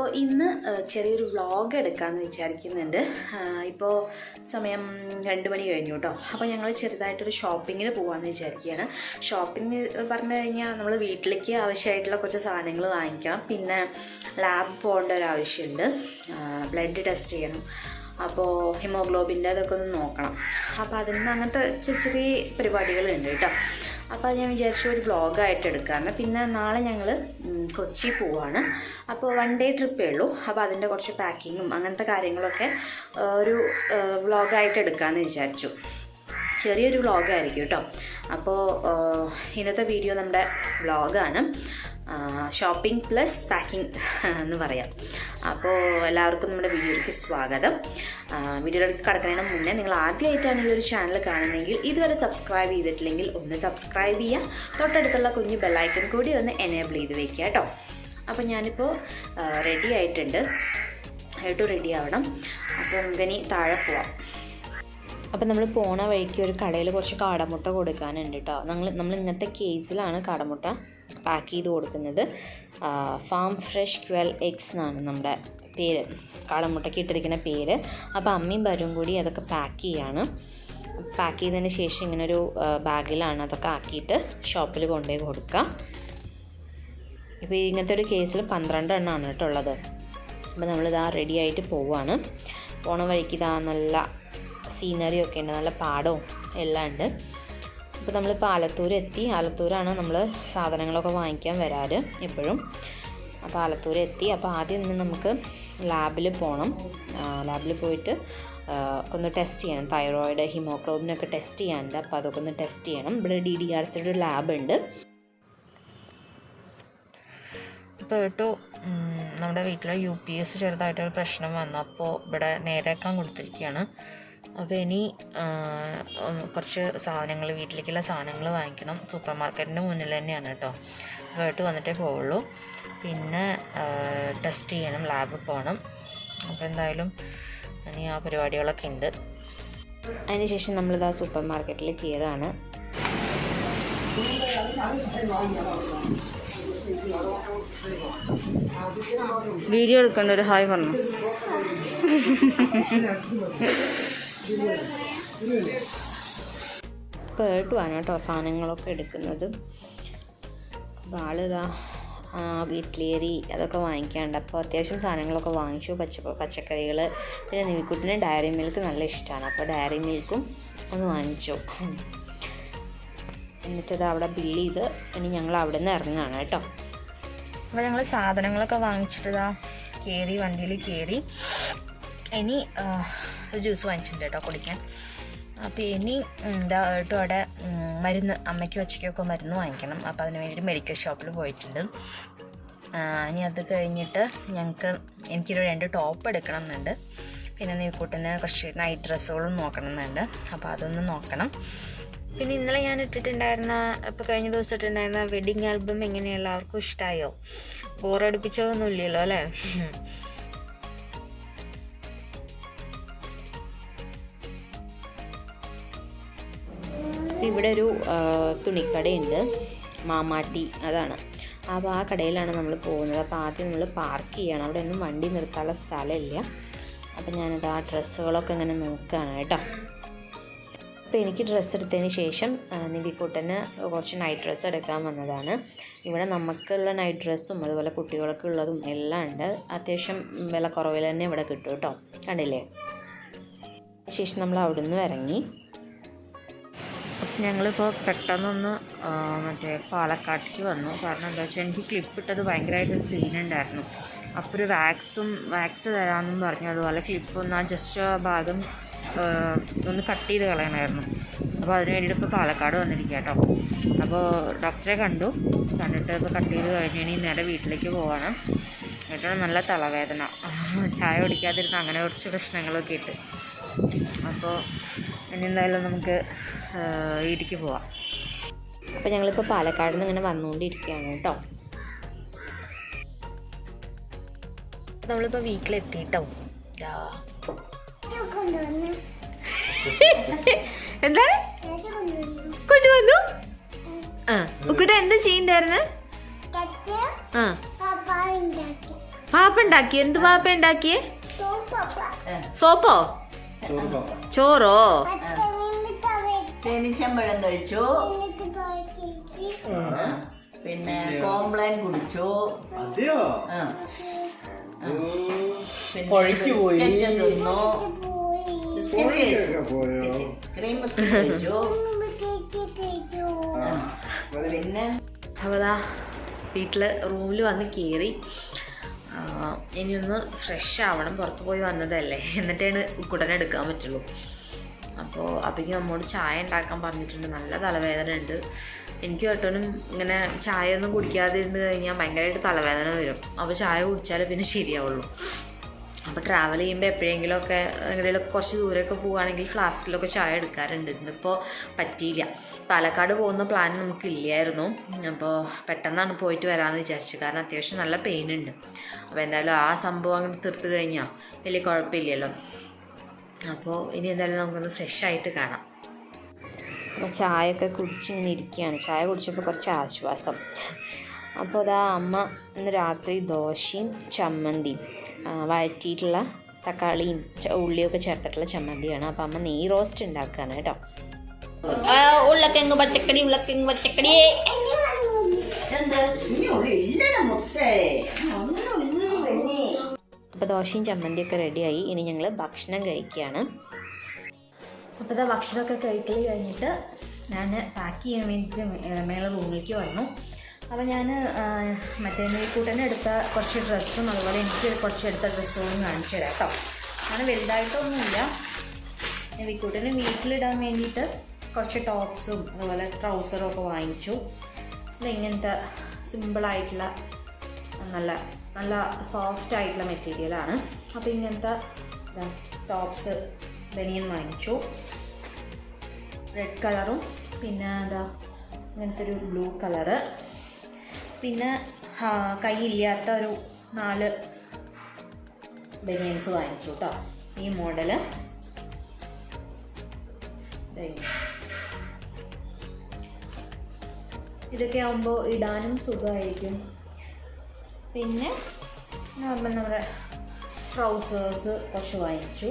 അപ്പോൾ ഇന്ന് ചെറിയൊരു വ്ളോഗ് എടുക്കാമെന്ന് വിചാരിക്കുന്നുണ്ട്. ഇപ്പോൾ സമയം 2 മണി കഴിഞ്ഞു കേട്ടോ. അപ്പോൾ ഞങ്ങൾ ചെറുതായിട്ടൊരു ഷോപ്പിങ്ങിന് പോകാമെന്ന് വിചാരിക്കുകയാണ്. ഷോപ്പിംഗ് പറഞ്ഞു കഴിഞ്ഞാൽ നമ്മൾ വീട്ടിലേക്ക് ആവശ്യമായിട്ടുള്ള കുറച്ച് സാധനങ്ങൾ വാങ്ങിക്കണം. പിന്നെ ലാബ് പോകേണ്ട ഒരു ആവശ്യമുണ്ട്, ബ്ലഡ് ടെസ്റ്റ് ചെയ്യണം. അപ്പോൾ ഹിമോഗ്ലോബിൻ്റെ അതൊക്കെ ഒന്ന് നോക്കണം. അപ്പോൾ അതിന് അങ്ങനത്തെ ചെറിയ പരിപാടികളുണ്ട് കേട്ടോ. അപ്പോൾ ഞാൻ വിചാരിച്ചു ഒരു വ്ളോഗായിട്ട് എടുക്കാമെന്ന്. പിന്നെ നാളെ ഞങ്ങൾ കൊച്ചി പോവാണ്. അപ്പോൾ 1 ഡേ ട്രിപ്പേ ഉള്ളൂ. അപ്പോൾ അതിൻ്റെ കുറച്ച് പാക്കിങ്ങും അങ്ങനത്തെ കാര്യങ്ങളൊക്കെ ഒരു വ്ളോഗായിട്ട് എടുക്കാമെന്ന് വിചാരിച്ചു. ചെറിയൊരു വ്ളോഗായിരിക്കും കേട്ടോ. അപ്പോൾ ഇന്നത്തെ വീഡിയോ നമ്മുടെ വ്ളോഗാണ്, ഷോപ്പിംഗ് പ്ലസ് പാക്കിംഗ് എന്ന് പറയാം. അപ്പോൾ എല്ലാവർക്കും നമ്മുടെ വീഡിയോയിലേക്ക് സ്വാഗതം. വീഡിയോയിലേക്ക് കടക്കുന്നതിന് മുന്നേ നിങ്ങൾ ആദ്യമായിട്ടാണ് ഈ ഒരു ചാനൽ കാണുന്നതെങ്കിൽ ഇതുവരെ സബ്സ്ക്രൈബ് ചെയ്തിട്ടില്ലെങ്കിൽ ഒന്ന് സബ്സ്ക്രൈബ് ചെയ്യുക. തൊട്ടടുത്തുള്ള കുഞ്ഞു ബെല്ലൈക്കൺ കൂടി ഒന്ന് എനേബിൾ ചെയ്ത് വെക്കുക കേട്ടോ. അപ്പോൾ ഞാനിപ്പോൾ റെഡി ആയിട്ടുണ്ട്, റെഡി ആവണം. അപ്പോൾ നമുക്കിനി താഴെ പോവാം. അപ്പോൾ നമ്മൾ പോണ വഴിക്ക് ഒരു കടയിൽ കുറച്ച് കാടമുട്ട കൊടുക്കാനുണ്ട് കേട്ടോ. നമ്മൾ ഇങ്ങനത്തെ കേസിലാണ് കാടമുട്ട പാക്ക് ചെയ്ത് കൊടുക്കുന്നത്. ഫാം ഫ്രഷ് ക്വൽ എഗ്സ് എന്നാണ് നമ്മുടെ പേര്, കാടമുട്ടയ്ക്ക് ഇട്ടിരിക്കുന്ന പേര്. അപ്പോൾ അമ്മയും ബരും കൂടി അതൊക്കെ പാക്ക് ചെയ്യാണ്. പാക്ക് ചെയ്തതിന് ശേഷം ഇങ്ങനൊരു ബാഗിലാണ് അതൊക്കെ ആക്കിയിട്ട് ഷോപ്പിൽ കൊണ്ടുപോയി കൊടുക്കുക. ഇപ്പോൾ ഇങ്ങനത്തെ ഒരു കേസിൽ 12 എണ്ണമാണ് കേട്ടോ ഉള്ളത്. അപ്പോൾ നമ്മളിതാ റെഡി ആയിട്ട് പോവുകയാണ്. പോണ വഴിക്ക് ഇതാ നല്ല സീനറിയൊക്കെ ഉണ്ട്, നല്ല പാടവും എല്ലാം ഉണ്ട്. അപ്പോൾ നമ്മളിപ്പോൾ ആലത്തൂർ എത്തി. ആലത്തൂരാണ് നമ്മൾ സാധനങ്ങളൊക്കെ വാങ്ങിക്കാൻ വരാറ് എപ്പോഴും. അപ്പോൾ ആലത്തൂർ എത്തി. അപ്പോൾ ആദ്യം ഇന്ന് നമുക്ക് ലാബിൽ പോകണം. ലാബിൽ പോയിട്ട് ഒന്ന് ടെസ്റ്റ് ചെയ്യണം. തൈറോയിഡ്, ഹിമോഗ്ലോബിനൊക്കെ ടെസ്റ്റ് ചെയ്യാനുണ്ട്. അപ്പോൾ അതൊക്കെ ഒന്ന് ടെസ്റ്റ് ചെയ്യണം. ഇവിടെ DDRCയുടെ ഒരു ലാബ് ഉണ്ട്. ഇപ്പോൾ നമ്മുടെ വീട്ടിൽ UPS ചെറുതായിട്ടൊരു പ്രശ്നം വന്നു. അപ്പോൾ ഇവിടെ നേരെയാക്കാൻ കൊടുത്തിരിക്കുകയാണ്. അപ്പോൾ ഇനി കുറച്ച് സാധനങ്ങൾ, വീട്ടിലേക്കുള്ള സാധനങ്ങൾ വാങ്ങിക്കണം. സൂപ്പർ മാർക്കറ്റിൻ്റെ മുന്നിൽ തന്നെയാണ് കേട്ടോ. പോയിട്ട് വന്നിട്ടേ പോവുള്ളൂ. പിന്നെ ടെസ്റ്റ് ചെയ്യണം, ലാബിൽ പോകണം. അപ്പോൾ എന്തായാലും ഇനി ആ പരിപാടികളൊക്കെ ഉണ്ട്. അതിനുശേഷം നമ്മളിതാ സൂപ്പർ മാർക്കറ്റിൽ കയറുകയാണ്. വീഡിയോ എടുക്കേണ്ട ഒരു ഹായ് പറഞ്ഞു. പേട്ടുവാണ് കേട്ടോ സാധനങ്ങളൊക്കെ എടുക്കുന്നത്. അപ്പോൾ ആളിതാ ഇഡ്ലി അതൊക്കെ വാങ്ങിക്കാണ്ട്. അപ്പോൾ അത്യാവശ്യം സാധനങ്ങളൊക്കെ വാങ്ങിച്ചു. പച്ചക്കറികൾ, പിന്നെ നിവിക്കുട്ടിന് ഡയറി മിൽക്ക് നല്ല ഇഷ്ടമാണ്. അപ്പോൾ ഡയറി മിൽക്കും ഒന്ന് വാങ്ങിച്ചു. എന്നിട്ടത് അവിടെ ബില്ല് ചെയ്ത് ഇനി ഞങ്ങൾ അവിടെ നിന്ന് ഇറങ്ങുകയാണ് കേട്ടോ. അപ്പോൾ ഞങ്ങൾ സാധനങ്ങളൊക്കെ വാങ്ങിച്ചിട്ടതാ വണ്ടിയിൽ കയറി. ഇനി ജ്യൂസ് വാങ്ങിച്ചിട്ടുണ്ട് കേട്ടോ കുടിക്കാൻ. അപ്പോൾ ഇനി കേട്ടോ അവിടെ മരുന്ന്, അമ്മയ്ക്കും അച്ഛയ്ക്കൊക്കെ മരുന്ന് വാങ്ങിക്കണം. അപ്പോൾ അതിന് വേണ്ടിയിട്ട് മെഡിക്കൽ ഷോപ്പിൽ പോയിട്ടുണ്ട്. ഇനി അത് കഴിഞ്ഞിട്ട് എനിക്കൊരു 2 ടോപ്പ് എടുക്കണം എന്നുണ്ട്. പിന്നെ നീക്കൂട്ടിന് കുറച്ച് നൈറ്റ് ഡ്രസ്സുകളും നോക്കണം എന്നുണ്ട്. അപ്പോൾ അതൊന്ന് നോക്കണം. പിന്നെ ഇന്നലെ ഞാൻ ഇട്ടിട്ടുണ്ടായിരുന്ന, ഇപ്പോൾ കഴിഞ്ഞ ദിവസം ഇട്ടിട്ടുണ്ടായിരുന്ന വെഡിങ് ആൽബം എങ്ങനെയാണ്, എല്ലാവർക്കും ഇഷ്ടമായോ? ബോറടിപ്പിച്ചതൊന്നും ഇല്ലല്ലോ അല്ലേ? ഇവിടെ ഒരു തുണിക്കടയുണ്ട്, മാമാട്ടി, അതാണ്. അപ്പോൾ ആ കടയിലാണ് നമ്മൾ പോകുന്നത്. അപ്പോൾ ആദ്യം നമ്മൾ പാർക്ക് ചെയ്യണം. അവിടെ ഒന്നും വണ്ടി നിർത്താനുള്ള സ്ഥലമില്ല. അപ്പോൾ ഞാനത് ആ ഡ്രസ്സുകളൊക്കെ ഇങ്ങനെ നോക്കുകയാണ് കേട്ടോ. അപ്പോൾ എനിക്ക് ഡ്രസ്സ് എടുത്തതിന് ശേഷം നിവിക്കൂട്ടന് കുറച്ച് നൈറ്റ് ഡ്രസ്സ് എടുക്കാൻ വന്നതാണ്. ഇവിടെ നമുക്കുള്ള നൈറ്റ് ഡ്രസ്സും അതുപോലെ കുട്ടികൾക്ക് ഉള്ളതും എല്ലാം ഉണ്ട്. അത്യാവശ്യം വില കുറവിൽ തന്നെ ഇവിടെ കിട്ടും കേട്ടോ. കണ്ടില്ലേ? ശേഷം നമ്മൾ അവിടെ നിന്ന് ഇറങ്ങി. ഞങ്ങളിപ്പോൾ പെട്ടെന്നൊന്ന് മറ്റേ പാലക്കാട്ടേക്ക് വന്നു. കാരണം എന്താ വെച്ചാൽ എനിക്ക് ക്ലിപ്പ് ഇട്ടത് ഭയങ്കരമായിട്ട് പെയിൻ ഉണ്ടായിരുന്നു. അപ്പോൾ ഒരു വാക്സ് തരാമെന്നും പറഞ്ഞു. അതുപോലെ ക്ലിപ്പൊന്ന് ജസ്റ്റ് ഭാഗം ഒന്ന് കട്ട് ചെയ്ത് കളയണമായിരുന്നു. അപ്പോൾ അതിന് വേണ്ടിയിട്ട് ഇപ്പോൾ പാലക്കാട് വന്നിരിക്കുക കേട്ടോ. അപ്പോൾ ഡോക്ടറെ കണ്ടിട്ട് ഇപ്പോൾ കട്ട് ചെയ്ത് കഴിഞ്ഞ് നേരെ വീട്ടിലേക്ക് പോവാണ്. വീട്ടിൽ നല്ല തലവേദന, ചായ കുടിക്കാതിരുന്ന അങ്ങനെ കുറച്ച് പ്രശ്നങ്ങളൊക്കെ ഇട്ട്. അപ്പോൾ ഇനി എന്തായാലും നമുക്ക് വീട്ടിലേക്ക് പോവാം. അപ്പോൾ ഞങ്ങളിപ്പോൾ പാലക്കാട് നിന്ന് ഇങ്ങനെ വന്നുകൊണ്ടിരിക്കുകയാണ് കേട്ടോ. നമ്മളിപ്പോൾ വീട്ടിലെത്തിയിട്ടോ. എന്താ കൊണ്ടുവന്നു? ഉക്കുട്ട എന്താ ചെയ്യണ്ടായിരുന്നു? പാപ്പ ഉണ്ടാക്കി. എന്ത് പാപ്പ ഉണ്ടാക്കിയേ? സോപ്പോ? ചോറോ? തേനീച്ചമ്പഴം കഴിച്ചു, പിന്നെ കോംപ്ലാൻ കുടിച്ചു, പിന്നെ തിന്നു, ക്രീം ബിസ്ക്കറ്റ് കഴിച്ചു. പിന്നെ അവതാ വീട്ടിൽ റൂമിൽ വന്ന് കയറി. ഇനിയൊന്ന് ഫ്രഷ് ആവണം, പുറത്ത് പോയി വന്നതല്ലേ, എന്നിട്ടാണ് ഉടനെ എടുക്കാൻ പറ്റുള്ളൂ. അപ്പോൾ അപ്പോഴേക്കും നമ്മോട് ചായ ഉണ്ടാക്കാൻ പറഞ്ഞിട്ടുണ്ട്. നല്ല തലവേദന ഉണ്ട് എനിക്ക്. കേട്ടോനും ഇങ്ങനെ ചായ ഒന്നും കുടിക്കാതെ ഇരുന്ന് കഴിഞ്ഞാൽ ഭയങ്കരമായിട്ട് തലവേദന വരും. അപ്പോൾ ചായ കുടിച്ചാലേ പിന്നെ ശരിയാവുള്ളൂ. അപ്പോൾ ട്രാവൽ ചെയ്യുമ്പോൾ എപ്പോഴെങ്കിലുമൊക്കെ എങ്ങനെയൊക്കെ കുറച്ച് ദൂരമൊക്കെ പോവുകയാണെങ്കിൽ ഫ്ലാസ്കിലൊക്കെ ചായ എടുക്കാറുണ്ട്. ഇന്നിപ്പോൾ പറ്റിയില്ല. പാലക്കാട് പോകുന്ന പ്ലാൻ നമുക്കില്ലായിരുന്നു. അപ്പോൾ പെട്ടെന്നാണ് പോയിട്ട് വരാമെന്ന് വിചാരിച്ചു. കാരണം അത്യാവശ്യം നല്ല പെയിൻ ഉണ്ട്. അപ്പോൾ എന്തായാലും ആ സംഭവം അങ്ങനെ തീർത്ത് കഴിഞ്ഞാൽ വലിയ കുഴപ്പമില്ലല്ലോ. അപ്പോൾ ഇനി എന്തായാലും നമുക്കൊന്ന് ഫ്രഷ് ആയിട്ട് കാണാം. അപ്പോൾ ചായയൊക്കെ കുടിച്ചിങ്ങനെ ഇരിക്കുകയാണ്. ചായ കുടിച്ചപ്പോൾ കുറച്ച് ആശ്വാസം. അപ്പോൾ അതാ അമ്മ ഇന്ന് രാത്രി ദോശയും ചമ്മന്തിയും വഴറ്റിയിട്ടുള്ള തക്കാളിയും ഉള്ളിയൊക്കെ ചേർത്തിട്ടുള്ള ചമ്മന്തിയാണ്. അപ്പോൾ അമ്മ നെയ് റോസ്റ്റ് ഉണ്ടാക്കുകയാണ് കേട്ടോ. ഉരുളക്കിഴങ്ങ് പച്ചക്കറി, ഉരുളക്കിഴങ്ങ് പച്ചക്കറി. അപ്പോൾ ദോശയും ചമ്മന്തിയൊക്കെ റെഡിയായി. ഇനി ഞങ്ങൾ ഭക്ഷണം കഴിക്കുകയാണ്. അപ്പോൾ ഇതാ ഭക്ഷണമൊക്കെ കഴിക്കൽ കഴിഞ്ഞിട്ട് ഞാൻ പാക്ക് ചെയ്യാൻ വേണ്ടിയിട്ട് മേലെ റൂമിലേക്ക് വന്നു. അപ്പോൾ ഞാൻ മറ്റേ കൂട്ടനെ എടുത്ത കുറച്ച് ഡ്രസ്സും അതുപോലെ എനിക്ക് കുറച്ച് എടുത്ത ഡ്രസ്സുകളും കാണിച്ചു തരാം കേട്ടോ. അങ്ങനെ വലുതായിട്ടൊന്നുമില്ല. വിക്കൂട്ടന് വീട്ടിലിടാൻ വേണ്ടിയിട്ട് കുറച്ച് ടോപ്സും അതുപോലെ ട്രൗസറും ഒക്കെ വാങ്ങിച്ചു. ഇതിങ്ങനത്തെ സിമ്പിളായിട്ടുള്ള നല്ല നല്ല സോഫ്റ്റ് ആയിട്ടുള്ള മെറ്റീരിയലാണ്. അപ്പോൾ ഇങ്ങനത്തെ ടോപ്സ് ബനിയൻ വാങ്ങിച്ചു, റെഡ് കളറും പിന്നെ എന്താ ഇങ്ങനത്തെ ഒരു ബ്ലൂ കളറ്, പിന്നെ കൈയില്ലാത്ത ഒരു 4 ബനിയൻസ് വാങ്ങിച്ചു കേട്ടോ. ഈ മോഡല് ഇതൊക്കെ ആകുമ്പോൾ ഇടാനും സുഖമായിരിക്കും. പിന്നെ നമ്മുടെ ട്രൗസേഴ്സ് കുറച്ച് വാങ്ങിച്ചു.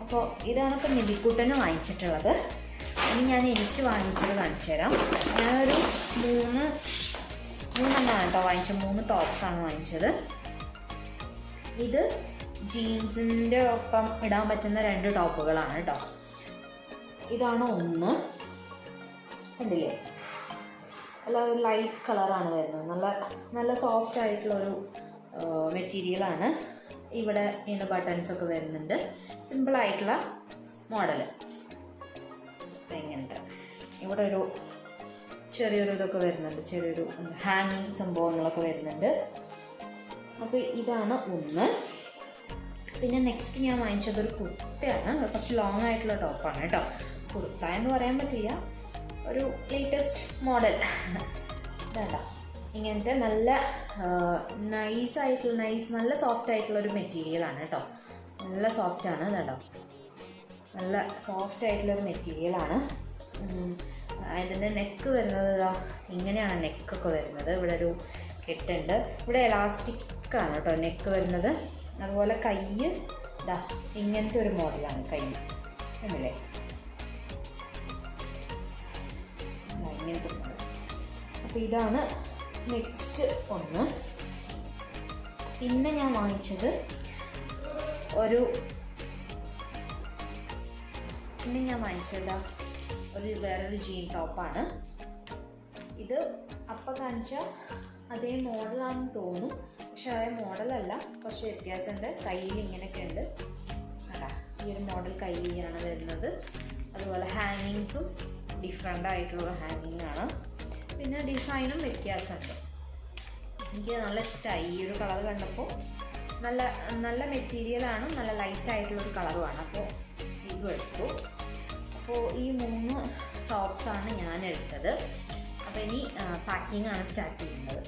അപ്പോൾ ഇതാണ് ഇപ്പോൾ നിധിക്കൂട്ടന് വാങ്ങിച്ചിട്ടുള്ളത്. ഇനി ഞാൻ എനിക്ക് വാങ്ങിച്ചത് കാണിച്ചു തരാം. ഞാനൊരു മൂന്നെണ്ണമാണ് കേട്ടോ വാങ്ങിച്ചത്. 3 ടോപ്സാണ് വാങ്ങിച്ചത്. ഇത് ജീൻസിൻ്റെ ഒപ്പം ഇടാൻ പറ്റുന്ന 2 ടോപ്പുകളാണ് കേട്ടോ. ഇതാണ് ഒന്ന്, കണ്ടില്ലേ? അല്ല, ഒരു ലൈറ്റ് കളറാണ് വരുന്നത്. നല്ല സോഫ്റ്റ് ആയിട്ടുള്ളൊരു മെറ്റീരിയലാണ്. ഇവിടെ ഇങ്ങനെ ബട്ടൺസൊക്കെ വരുന്നുണ്ട്. സിമ്പിളായിട്ടുള്ള മോഡല്. ഇങ്ങനത്തെ ഇവിടെ ഒരു ചെറിയൊരു ഇതൊക്കെ വരുന്നുണ്ട്, ചെറിയൊരു ഹാങ്ങിങ് സംഭവങ്ങളൊക്കെ വരുന്നുണ്ട്. അപ്പോൾ ഇതാണ് ഒന്ന്. പിന്നെ നെക്സ്റ്റ് ഞാൻ വാങ്ങിച്ചതൊരു കുർത്തയാണ്. കുറച്ച് ലോങ് ആയിട്ടുള്ള ടോപ്പാണ് കേട്ടോ. കുർത്ത എന്ന് പറയാൻ പറ്റില്ല, ഒരു ലേറ്റസ്റ്റ് മോഡൽ. വേണ്ട, ഇങ്ങനത്തെ നല്ല നല്ല സോഫ്റ്റ് ആയിട്ടുള്ളൊരു മെറ്റീരിയലാണ് കേട്ടോ. നല്ല സോഫ്റ്റാണ് കേട്ടോ. നല്ല സോഫ്റ്റ് ആയിട്ടുള്ളൊരു മെറ്റീരിയലാണ്. ഇതിൻ്റെ നെക്ക് വരുന്നത് ഇങ്ങനെയാണ് നെക്കൊക്കെ വരുന്നത്. ഇവിടെ ഒരു കെട്ടുണ്ട്. ഇവിടെ എലാസ്റ്റിക്കാണ് കേട്ടോ നെക്ക് വരുന്നത്. അതുപോലെ കൈ ഇങ്ങനത്തെ ഒരു മോഡലാണ് കൈ, അല്ലേ? ഇങ്ങനത്തെ മോഡൽ. അപ്പോൾ ഇതാണ് നെക്സ്റ്റ് ഒന്ന്. പിന്നെ ഞാൻ വാങ്ങിച്ചത് വേറൊരു ജീൻ ടോപ്പാണ്. ഇത് അപ്പം കാണിച്ച അതേ മോഡലാണെന്ന് തോന്നും, പക്ഷെ അതേ മോഡലല്ല, കുറച്ച് വ്യത്യാസമുണ്ട്. കയ്യിൽ ഇങ്ങനെയൊക്കെ ഉണ്ട്. ഈ ഒരു മോഡൽ കയ്യിലാണ് വരുന്നത്. അതുപോലെ ഹാങ്ങിങ്സും ഡിഫറെൻ്റ് ആയിട്ടുള്ള ഹാങ്ങിങ് ആണ്. പിന്നെ ഡിസൈനും വ്യത്യാസമുണ്ട്. എനിക്ക് നല്ല ഇഷ്ടമായി ഈ ഒരു കളർ കണ്ടപ്പോൾ. നല്ല മെറ്റീരിയലാണ്, നല്ല ലൈറ്റ് ആയിട്ടുള്ളൊരു കളറുമാണ്. അപ്പോൾ ഇതും എടുത്തു. അപ്പോൾ ഈ 3 ടോപ്സാണ് ഞാൻ എടുത്തത്. അപ്പോൾ ഇനി പാക്കിംഗ് ആണ് സ്റ്റാർട്ട് ചെയ്യുന്നത്.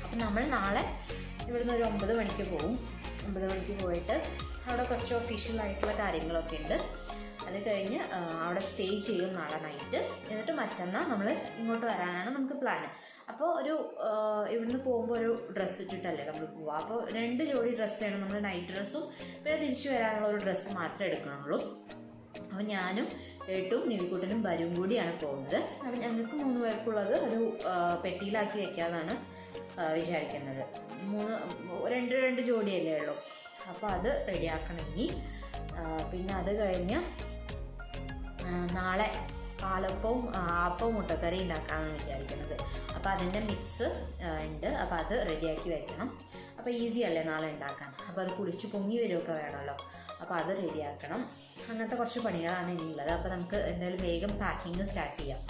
അപ്പോൾ നമ്മൾ നാളെ ഇവിടുന്ന് ഒരു 9 മണിക്ക് പോകും. 9 മണിക്ക് പോയിട്ട് അവിടെ കുറച്ച് ഒഫീഷ്യലായിട്ടുള്ള കാര്യങ്ങളൊക്കെ ഉണ്ട്. അത് കഴിഞ്ഞ് അവിടെ സ്റ്റേ ചെയ്യും നാളെ നൈറ്റ്. എന്നിട്ട് മറ്റന്നാൾ നമ്മൾ ഇങ്ങോട്ട് വരാനാണ് നമുക്ക് പ്ലാൻ. അപ്പോൾ ഒരു ഇവിടുന്ന് പോകുമ്പോൾ ഒരു ഡ്രസ്സ് ഇട്ടിട്ടല്ലേ നമ്മൾ പോവുക. അപ്പോൾ 2 ജോഡി ഡ്രസ്സാണ്, നമ്മൾ നൈറ്റ് ഡ്രസ്സും പിന്നെ തിരിച്ചു വരാനുള്ള ഒരു ഡ്രസ്സ് മാത്രമേ എടുക്കണുള്ളൂ. അപ്പോൾ ഞാനും ഏട്ടും നിവിക്കുട്ടനും ബരും കൂടിയാണ് പോകുന്നത്. അപ്പോൾ ഞങ്ങൾക്ക് 3 പേർക്കുള്ളത് ഒരു പെട്ടിയിലാക്കി വെക്കാമെന്നാണ് വിചാരിക്കുന്നത്. 2 ജോഡിയല്ലേ ഉള്ളൂ. അപ്പോൾ അത് റെഡിയാക്കണം ഇനി. പിന്നെ അത് കഴിഞ്ഞ് നാളെ പാലപ്പവും ആപ്പവും മുട്ടക്കറി ഉണ്ടാക്കാമെന്നാണ് വിചാരിക്കുന്നത്. അപ്പോൾ അതിൻ്റെ മിക്സ് ഉണ്ട്. അപ്പോൾ അത് റെഡിയാക്കി വെക്കണം. അപ്പോൾ ഈസി അല്ലേ നാളെ ഉണ്ടാക്കാൻ. അപ്പോൾ അത് കുളിച്ച് പൊങ്ങി വരുമൊക്കെ വേണമല്ലോ. അപ്പോൾ അത് റെഡിയാക്കണം. അങ്ങനത്തെ കുറച്ച് പണികളാണ് ഇനിയുള്ളത്. അപ്പോൾ നമുക്ക് എന്തായാലും വേഗം പാക്കിങ് സ്റ്റാർട്ട് ചെയ്യാം.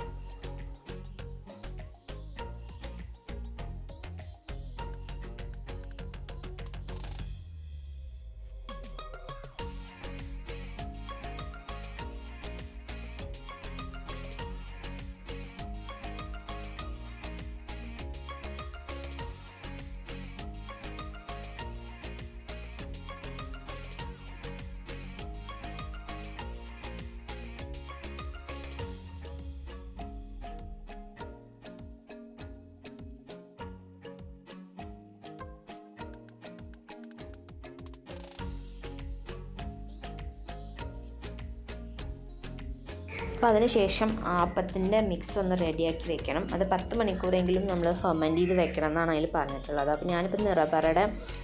അപ്പോൾ അതിന് ശേഷം ആപ്പത്തിൻ്റെ മിക്സ് ഒന്ന് റെഡിയാക്കി വെക്കണം. അത് 10 മണിക്കൂറെങ്കിലും നമ്മൾ ഫെർമെൻറ്റ് ചെയ്ത് വെക്കണം എന്നാണ് അതിൽ പറഞ്ഞിട്ടുള്ളത്. അപ്പോൾ ഞാനിപ്പോൾ നിറബറയുടെ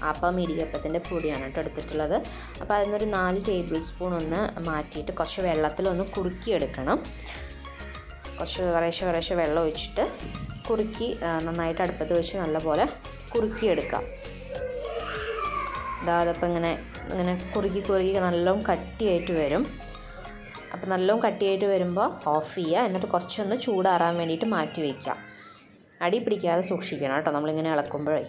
ആപ്പം ഇടിയപ്പത്തിൻ്റെ പൊടിയാണ് കേട്ടോ എടുത്തിട്ടുള്ളത്. അപ്പോൾ അതിനൊരു 4 ടേബിൾ സ്പൂൺ ഒന്ന് മാറ്റിയിട്ട് കുറച്ച് വെള്ളത്തിലൊന്ന് കുറുക്കിയെടുക്കണം. കുറച്ച് കുറേശ്ശെ വെള്ളം ഒഴിച്ചിട്ട് കുറുക്കി നന്നായിട്ട് അടുപ്പത്ത് വെച്ച് നല്ലപോലെ കുറുക്കിയെടുക്കാം. അതപ്പോൾ ഇങ്ങനെ കുറുക്കി നല്ലോണം കട്ടിയായിട്ട് വരും. അപ്പോൾ നല്ലോണം കട്ടിയായിട്ട് വരുമ്പോൾ ഓഫ് ചെയ്യുക. എന്നിട്ട് കുറച്ചൊന്ന് ചൂടാറാൻ വേണ്ടിയിട്ട് മാറ്റി വയ്ക്കുക. അടി പിടിക്കാതെ സൂക്ഷിക്കണം കേട്ടോ നമ്മളിങ്ങനെ ഇളക്കുമ്പോഴേ.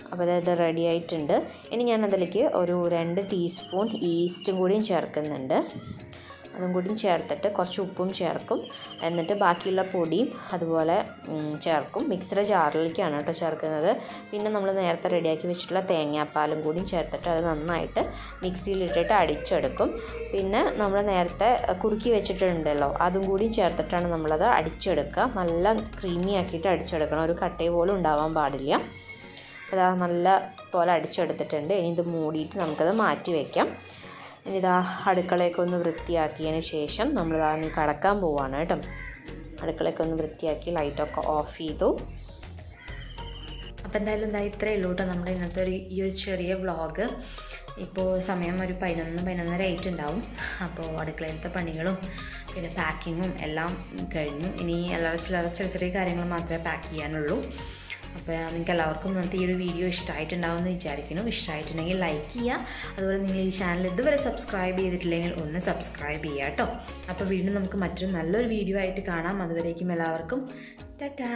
അപ്പോൾ അതായത് റെഡി ആയിട്ടുണ്ട്. ഇനി ഞാൻ അതിലേക്ക് ഒരു 2 ടീസ്പൂൺ ഈസ്റ്റും കൂടിയും ചേർക്കുന്നുണ്ട്. അതും കൂടിയും ചേർത്തിട്ട് കുറച്ച് ഉപ്പും ചേർക്കും. എന്നിട്ട് ബാക്കിയുള്ള പൊടിയും അതുപോലെ ചേർക്കും. മിക്സിയുടെ ജാറിലേക്കാണ് കേട്ടോ ചേർക്കുന്നത്. പിന്നെ നമ്മൾ നേരത്തെ റെഡിയാക്കി വെച്ചിട്ടുള്ള തേങ്ങാപ്പാലും കൂടിയും ചേർത്തിട്ട് അത് നന്നായിട്ട് മിക്സിയിലിട്ടിട്ട് അടിച്ചെടുക്കും. പിന്നെ നമ്മൾ നേരത്തെ കുറുക്കി വെച്ചിട്ടുണ്ടല്ലോ അതും കൂടിയും ചേർത്തിട്ടാണ് നമ്മളത് അടിച്ചെടുക്കുക. നല്ല ക്രീമി ആക്കിയിട്ട് അടിച്ചെടുക്കണം. ഒരു കട്ട പോലും ഉണ്ടാവാൻ പാടില്ല. അതാ നല്ല പോലെ അടിച്ചെടുത്തിട്ടുണ്ട്. ഇനി ഇത് മൂടിയിട്ട് നമുക്കത് മാറ്റി വയ്ക്കാം. ഇനിതാ അടുക്കളയൊക്കെ ഒന്ന് വൃത്തിയാക്കിയതിന് ശേഷം നമ്മളിതാ കടക്കാൻ പോവുകയാണ് കേട്ടോ. അടുക്കളയൊക്കെ ഒന്ന് വൃത്തിയാക്കി ലൈറ്റൊക്കെ ഓഫ് ചെയ്തു. അപ്പോൾ എന്തായാലും ഇത്രയേ ഉള്ളൂ കേട്ടോ നമ്മുടെ ഇന്നത്തെ ഈ ഒരു ചെറിയ വ്ളോഗ്. ഇപ്പോൾ സമയം ഒരു 11-11:30 ആയിട്ടുണ്ടാവും. അപ്പോൾ അടുക്കളയിലത്തെ പണികളും പിന്നെ പാക്കിങ്ങും എല്ലാം കഴിഞ്ഞു. ഇനി ചെറിയ കാര്യങ്ങൾ മാത്രമേ പാക്ക് ചെയ്യാനുള്ളൂ. അപ്പോൾ നിങ്ങൾക്ക് എല്ലാവർക്കും ഇന്നത്തെ ഈ ഒരു വീഡിയോ ഇഷ്ടമായിട്ടുണ്ടാവുമെന്ന് വിചാരിക്കുന്നു. ഇഷ്ടമായിട്ടുണ്ടെങ്കിൽ ലൈക്ക് ചെയ്യുക. അതുപോലെ നിങ്ങൾ ഈ ചാനൽ ഇതുവരെ സബ്സ്ക്രൈബ് ചെയ്തിട്ടില്ലെങ്കിൽ ഒന്ന് സബ്സ്ക്രൈബ് ചെയ്യുക കേട്ടോ. അപ്പോൾ വീണ്ടും നമുക്ക് മറ്റൊരു നല്ലൊരു വീഡിയോ ആയിട്ട് കാണാം. അതുവരേക്കും എല്ലാവർക്കും ടാറ്റാ.